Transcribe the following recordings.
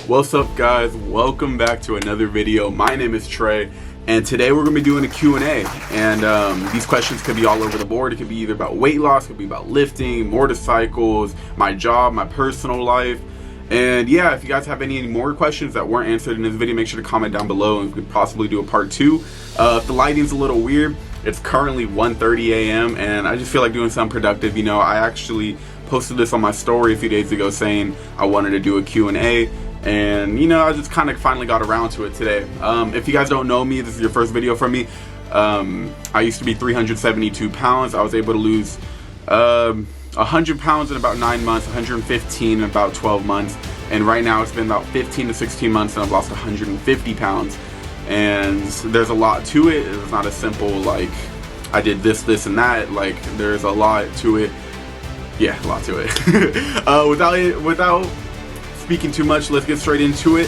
What's up, guys? Welcome back to another video. My name is Trey, and today we're going to be doing a Q&A. And these questions could be all over the board. It could be either about weight loss, it could be about lifting, motorcycles, my job, my personal life. And yeah, if you guys have any more questions that weren't answered in this video, make sure to comment down below and we could possibly do a part 2. If the lighting's a little weird, it's currently 1:30 a.m. and I just feel like doing something productive. You know, I actually posted this on my story a few days ago saying I wanted to do a Q&A. And you know, I just kind of finally got around to it today. If you guys don't know me, this is your first video from me. I used to be 372 pounds. I was able to lose 100 pounds in about 9 months, 115 in about 12 months. And right now it's been about 15 to 16 months and I've lost 150 pounds. And there's a lot to it. It's not as simple like I did this, and that. Like there's a lot to it. Yeah, a lot to it. Without speaking too much, let's get straight into it.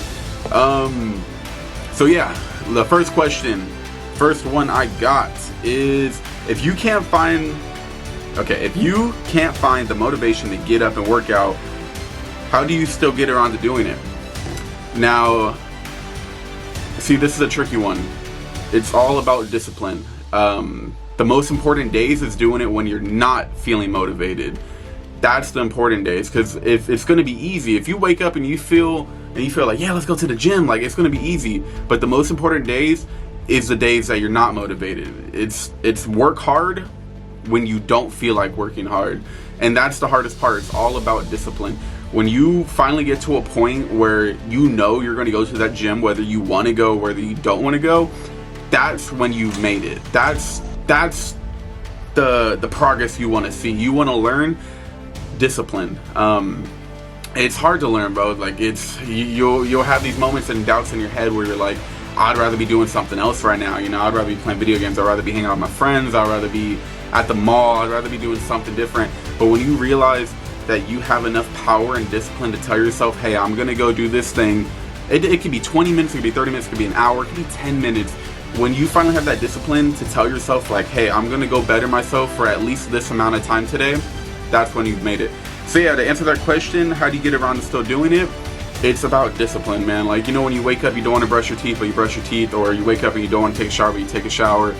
So yeah, the first one I got is, if you can't find the motivation to get up and work out, how do you still get around to doing it? Now, see, this is a tricky one. It's all about discipline. The most important days is doing it when you're not feeling motivated. That's the important days, because if it's going to be easy, if you wake up and you feel like, yeah, let's go to the gym, like it's going to be easy. But the most important days is the days that you're not motivated. It's work hard when you don't feel like working hard, and that's the hardest part. It's all about discipline. When you finally get to a point where you know you're going to go to that gym, whether you want to go, whether you don't want to go, that's when you've made it. That's the progress you want to see. You want to learn discipline. It's hard to learn, bro. Like you'll have these moments and doubts in your head where you're like, I'd rather be doing something else right now. You know, I'd rather be playing video games. I'd rather be hanging out with my friends. I'd rather be at the mall. I'd rather be doing something different. But when you realize that you have enough power and discipline to tell yourself, hey, I'm gonna go do this thing. It could be 20 minutes, it could be 30 minutes, it could be an hour, it could be 10 minutes. When you finally have that discipline to tell yourself like, hey, I'm gonna go better myself for at least this amount of time today, that's when you've made it. So yeah, to answer that question, how do you get around to still doing it? It's about discipline, man. Like, you know, when you wake up, you don't want to brush your teeth, but you brush your teeth, or you wake up and you don't want to take a shower, but you take a shower,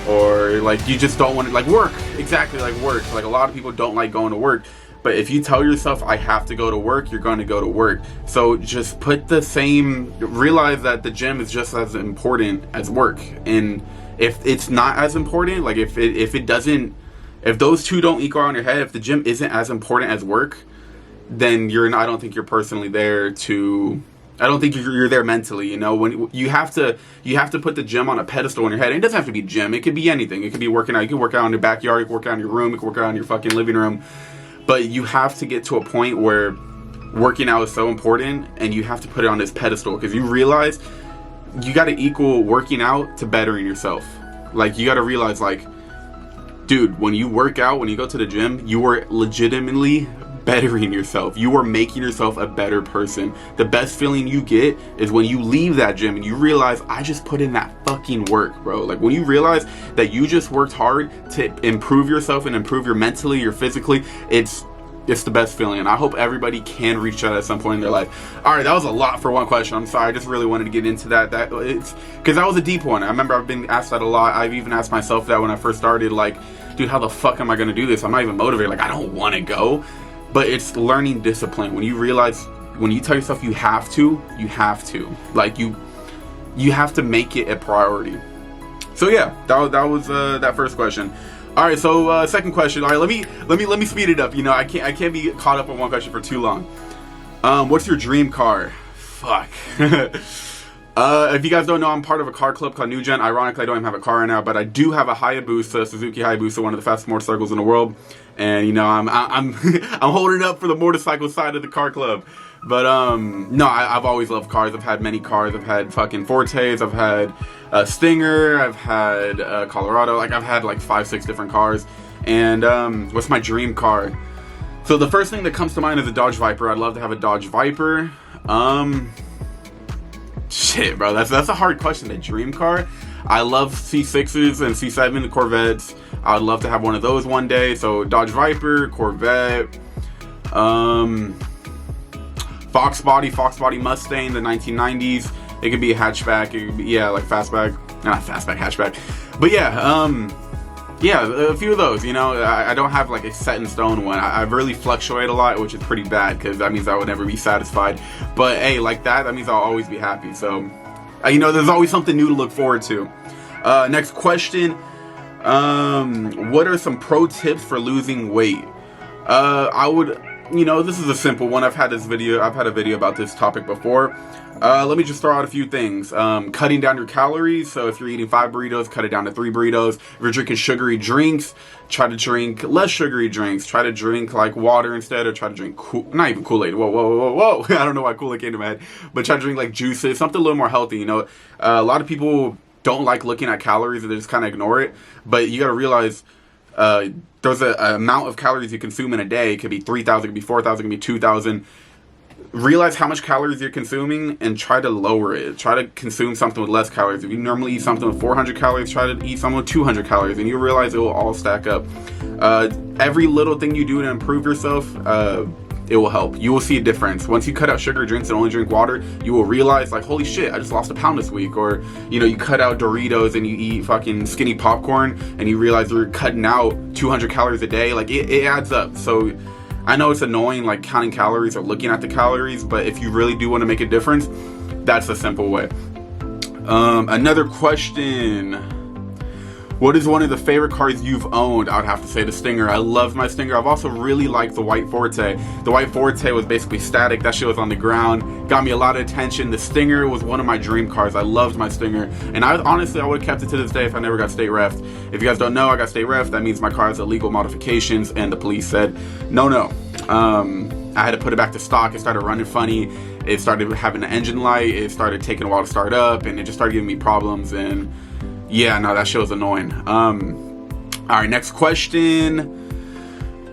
or like you just don't want to, like, work. Exactly, like work. Like a lot of people don't like going to work, but if you tell yourself I have to go to work, you're going to go to work. So just realize that the gym is just as important as work. And if it's not as important, like if those two don't equal out in your head, if the gym isn't as important as work, then I don't think you're personally there to, I don't think you're there mentally, you know. When you have to put the gym on a pedestal in your head. It doesn't have to be gym, it could be anything. It could be working out. You can work out in your backyard, you can work out in your room, you can work out in your fucking living room. But you have to get to a point where working out is so important and you have to put it on this pedestal, because you realize you got to equal working out to bettering yourself. Like you got to realize, like, dude, when you work out, when you go to the gym, you are legitimately bettering yourself. You are making yourself a better person. The best feeling you get is when you leave that gym and you realize, I just put in that fucking work, bro. Like when you realize that you just worked hard to improve yourself and improve your mentally, your physically, it's the best feeling. And I hope everybody can reach that at some point in their life. All right, that was a lot for one question. I'm sorry, I just really wanted to get into that. Because that was a deep one. I remember I've been asked that a lot. I've even asked myself that when I first started, like, dude, how the fuck am I gonna do this? I'm not even motivated. Like, I don't want to go. But it's learning discipline. When you realize, when you tell yourself you have to, like you have to make it a priority. So yeah, that was that first question. All right, so second question. All right, let me speed it up. You know, I can't be caught up on one question for too long. What's your dream car? Fuck. If you guys don't know, I'm part of a car club called New Gen. Ironically, I don't even have a car right now, but I do have a Hayabusa, Suzuki Hayabusa, one of the fastest motorcycles in the world. And you know, I'm I'm holding up for the motorcycle side of the car club. But no, I've always loved cars. I've had many cars. I've had fucking Fortes. I've had a Stinger. I've had Colorado. Like I've had like 5-6 different cars. And what's my dream car? So the first thing that comes to mind is a Dodge Viper. I'd love to have a Dodge Viper. Shit, bro, that's a hard question. A dream car? I love C6s and C7 Corvettes. I'd love to have one of those one day. So Dodge Viper, Corvette. Fox body Mustang, the 1990s. It could be a hatchback. It could be, yeah, like fastback. Not fastback, hatchback. But yeah, yeah, a few of those, you know. I don't have like a set in stone one. I really fluctuate a lot, which is pretty bad because that means I would never be satisfied. But hey, like that means I'll always be happy. So, you know, there's always something new to look forward to. Next question. What are some pro tips for losing weight? I would, you know, this is a simple one. I've had a video about this topic before. Let me just throw out a few things. Cutting down your calories. So if you're eating 5 burritos, cut it down to 3 burritos. If you're drinking sugary drinks, try to drink less sugary drinks. Try to drink like water instead, or try to drink not even Kool-Aid. Whoa. I don't know why Kool-Aid came to my head. But try to drink like juices, something a little more healthy, you know. A lot of people don't like looking at calories, and they just kind of ignore it. But you got to realize there's an amount of calories you consume in a day. It could be 3,000, it could be 4,000, it could be 2,000. Realize how much calories you're consuming and try to lower it. Try to consume something with less calories. If you normally eat something with 400 calories, try to eat something with 200 calories, and you'll realize it will all stack up. Every little thing you do to improve yourself, it will help. You will see a difference. Once you cut out sugar drinks and only drink water, you will realize, like, holy shit, I just lost a pound this week. Or, you know, you cut out Doritos and you eat fucking skinny popcorn and you realize you're cutting out 200 calories a day. Like, it adds up. So I know it's annoying, like, counting calories or looking at the calories, but if you really do want to make a difference, that's a simple way. Another question. What is one of the favorite cars you've owned? I would have to say the Stinger. I love my Stinger. I've also really liked the White Forte. The White Forte was basically static. That shit was on the ground. Got me a lot of attention. The Stinger was one of my dream cars. I loved my Stinger. And I honestly would have kept it to this day if I never got state ref. If you guys don't know, I got state ref. That means my car has illegal modifications, and the police said, no. I had to put it back to stock. It started running funny. It started having an engine light. It started taking a while to start up, and it just started giving me problems. And yeah, no, that shit was annoying. All right, next question.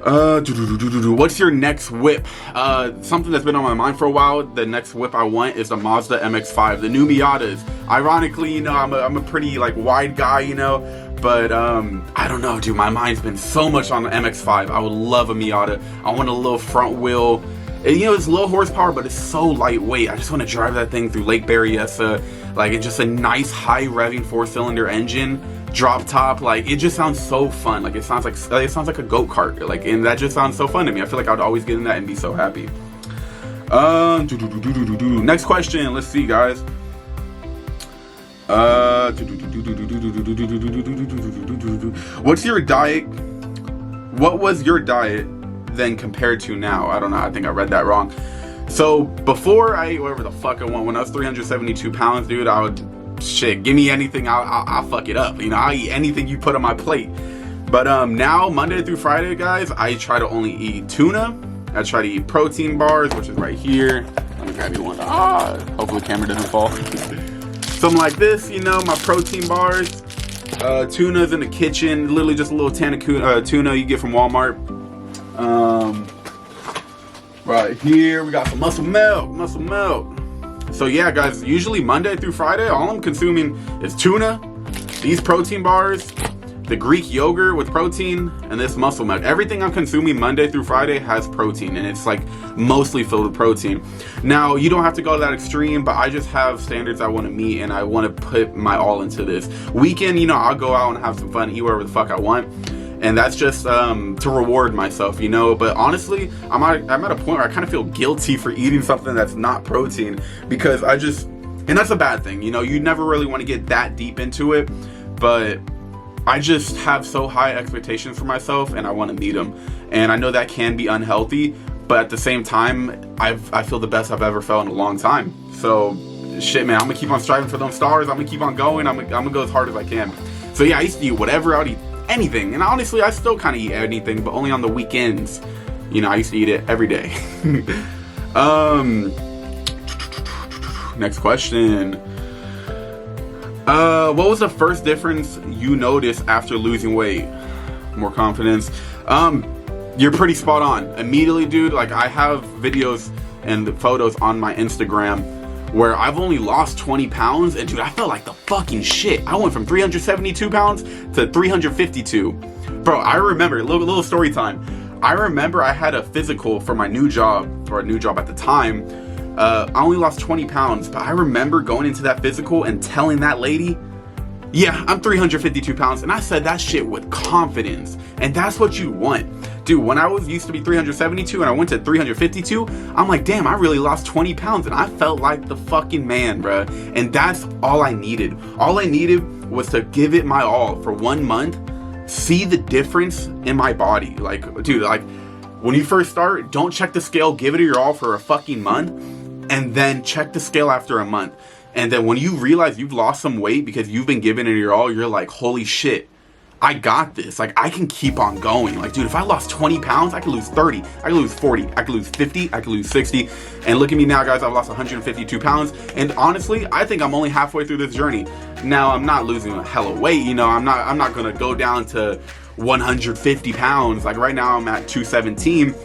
What's your next whip? Something that's been on my mind for a while. The next whip I want is the Mazda MX-5, the new Miatas. Ironically, you know, I'm a pretty like wide guy, you know, but I don't know, dude. My mind's been so much on the MX-5. I would love a Miata. I want a little front wheel. And, you know, it's low horsepower, but it's so lightweight. I just want to drive that thing through Lake Berryessa. Like, it's just a nice high revving 4-cylinder engine, drop top. Like, it just sounds so fun. Like, it sounds like a go-kart. Like, and that just sounds so fun to me. I feel like I'd always get in that and be so happy. Next question. Let's see, guys. What's your diet? What was your diet then compared to now? I don't know. I think I read that wrong. So before I ate whatever the fuck I want, when I was 372 pounds, dude, I would, shit, give me anything, I'll fuck it up. You know, I'll eat anything you put on my plate. But now, Monday through Friday, guys, I try to only eat tuna. I try to eat protein bars, which is right here. Let me grab you one. Hopefully the camera doesn't fall. Something like this, you know, my protein bars. Tuna's in the kitchen, literally just a little can of tuna you get from Walmart. Right here we got some muscle milk. So yeah, guys, usually Monday through Friday, all I'm consuming is tuna, these protein bars, the Greek yogurt with protein, and this muscle milk. Everything I'm consuming Monday through Friday has protein, and it's like mostly filled with protein. Now, you don't have to go to that extreme, but I just have standards I want to meet, and I want to put my all into this. Weekend, you know, I'll go out and have some fun, eat whatever the fuck I want. And that's just to reward myself, you know. But honestly, I'm at a point where I kind of feel guilty for eating something that's not protein, because and that's a bad thing, you know. You never really want to get that deep into it, but I just have so high expectations for myself, and I want to meet them. And I know that can be unhealthy, but at the same time, I feel the best I've ever felt in a long time. So shit, man, I'm gonna keep on striving for those stars. I'm gonna keep on going. I'm gonna go as hard as I can. So yeah, I used to eat whatever. I would eat anything, and honestly, I still kind of eat anything, but only on the weekends. You know, I used to eat it every day. Next question. What was the first difference you noticed after losing weight? More confidence. You're pretty spot on. Immediately, dude, like, I have videos and photos on my Instagram where I've only lost 20 pounds, and dude, I felt like the fucking shit. I went from 372 pounds to 352. Bro, I remember, little story time. I remember I had a physical for my new job, or a new job at the time, I only lost 20 pounds, but I remember going into that physical and telling that lady, yeah, I'm 352 pounds. And I said that shit with confidence. And that's what you want. Dude, when I was used to be 372 and I went to 352, I'm like, damn, I really lost 20 pounds. And I felt like the fucking man, bruh. And that's all I needed. All I needed was to give it my all for 1 month, see the difference in my body. Like, dude, like, when you first start, don't check the scale, give it your all for a fucking month, and then check the scale after a month. And then when you realize you've lost some weight because you've been giving it your all, you're like, holy shit, I got this. Like, I can keep on going. Like, dude, if I lost 20 pounds, I could lose 30, I could lose 40, I could lose 50, I could lose 60. And look at me now, guys, I've lost 152 pounds. And honestly, I think I'm only halfway through this journey. Now, I'm not losing a hella weight, you know, I'm not gonna go down to 150 pounds. Like, right now I'm at 217,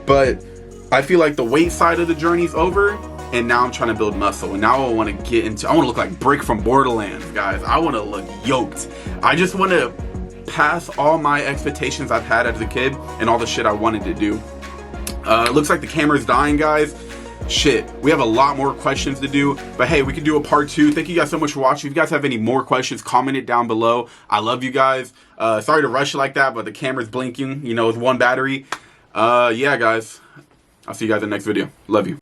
but I feel like the weight side of the journey's over, and now I'm trying to build muscle. And now I want to look like Brick from Borderlands, guys. I want to look yoked. I just want to pass all my expectations I've had as a kid and all the shit I wanted to do. It looks like the camera's dying, guys. Shit, we have a lot more questions to do, but hey, we can do a part 2. Thank you guys so much for watching. If you guys have any more questions, comment it down below. I love you guys. Sorry to rush like that, but the camera's blinking, you know, with one battery. Yeah, guys, I'll see you guys in the next video. Love you.